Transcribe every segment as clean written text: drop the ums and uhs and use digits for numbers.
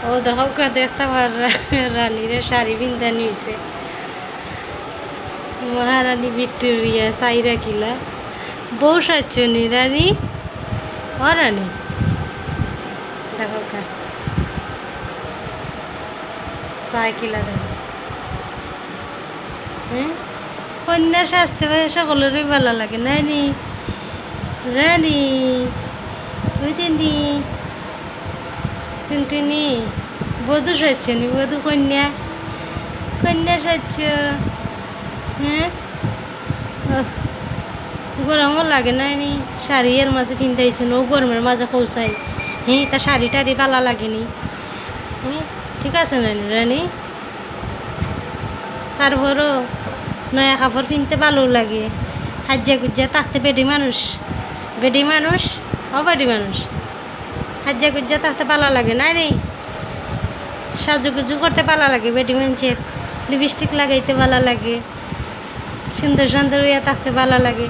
ও দেখো দেখতে পার রানীর শাড়ি বিন্দা নিয়েছে মহারানী ভিক্টোরিয়া সাইরা কিলা বউ সাচ্ছনি রানী ও রানী দেখো সাইকিলা দেখো হ্যাঁ কন্যা সাজতে সকলেরই ভালো লাগে নানি রানী বুঝেনি টুনটুনি বধূ সাজছনি বধূ কন্যা কন্যা সাজছ হ্যাঁ গরমও লাগে নানি শাড়ি এর মাঝে পিন্ধাইছেন ও গরমের মাঝে কৌসাই হ্যাঁ তা শাড়ি টাড়ি ভালো লাগেনি হ্যাঁ ঠিক আছে নানি রানী তারপরও নয়া কাপড় পিনতে ভালো লাগে হাজ্জা গুজ্জা থাকতে বেডি মানুষ ও বেডি মানুষ হাজ্জা গুজ্জা থাকতে ভালো লাগে নানি সাজুগুজু করতে ভালো লাগে বেডি মানুষের লিপস্টিক লাগাইতে ভালো লাগে সুন্দর সুন্দর ইয়ে থাকতে ভালো লাগে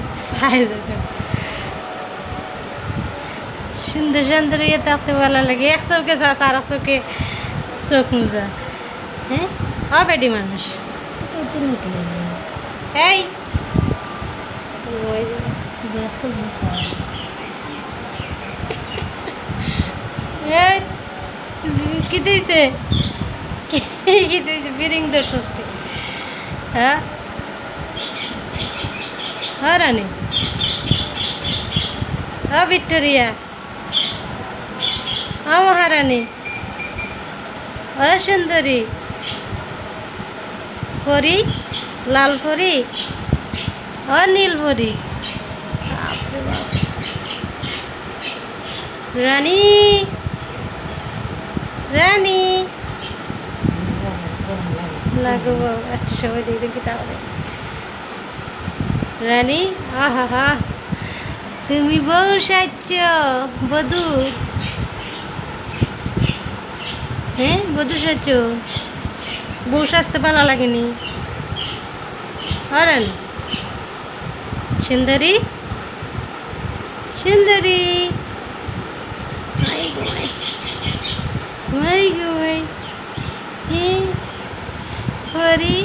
সুন্দর সুন্দর ইয়ে থাকতে ভালো লাগে এক চৌকে যা আর চৌকে চোখ মুজা হ্যাঁ ও বেডি মানুষ এই কি দিয়েছে কি দিয়েছে বিরিং দর্শকে হ্যাঁ হ্যাঁ রানী ও ভিক্টোরিয়া ও মহারানী ও সুন্দরী পরি লাল পরি ও নীল পরি রানী রানী লাগবো একটা সময় দিয়ে দেখি তাহলে রানী আহা হা তুমি বউ সাজছ বধূ হ্যাঁ বধূ সাজছ বউ সাজতে ভালো লাগেনি হরেন সুন্দরী সুন্দরী পরি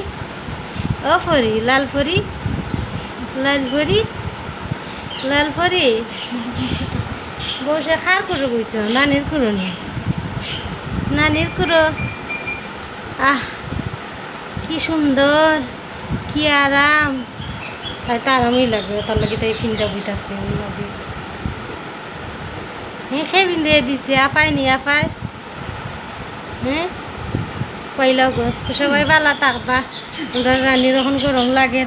ও পরি লাল পরি লাল পরি লাল পরি বসে খার করে বইছ নানির কুড়ো নিয়ে নানির কুড়ো আহ কি সুন্দর কি আরাম তাই তো আরামই লাগবে তার লাগে তাই ফিন্দা বইতাছে হ্যাঁ খেয়ে ফিন্দে দিছে আপায় নি আপায় হ্যাঁ পয়লা গো সবাই ভালো থাকবা রানীর এখন গরম লাগে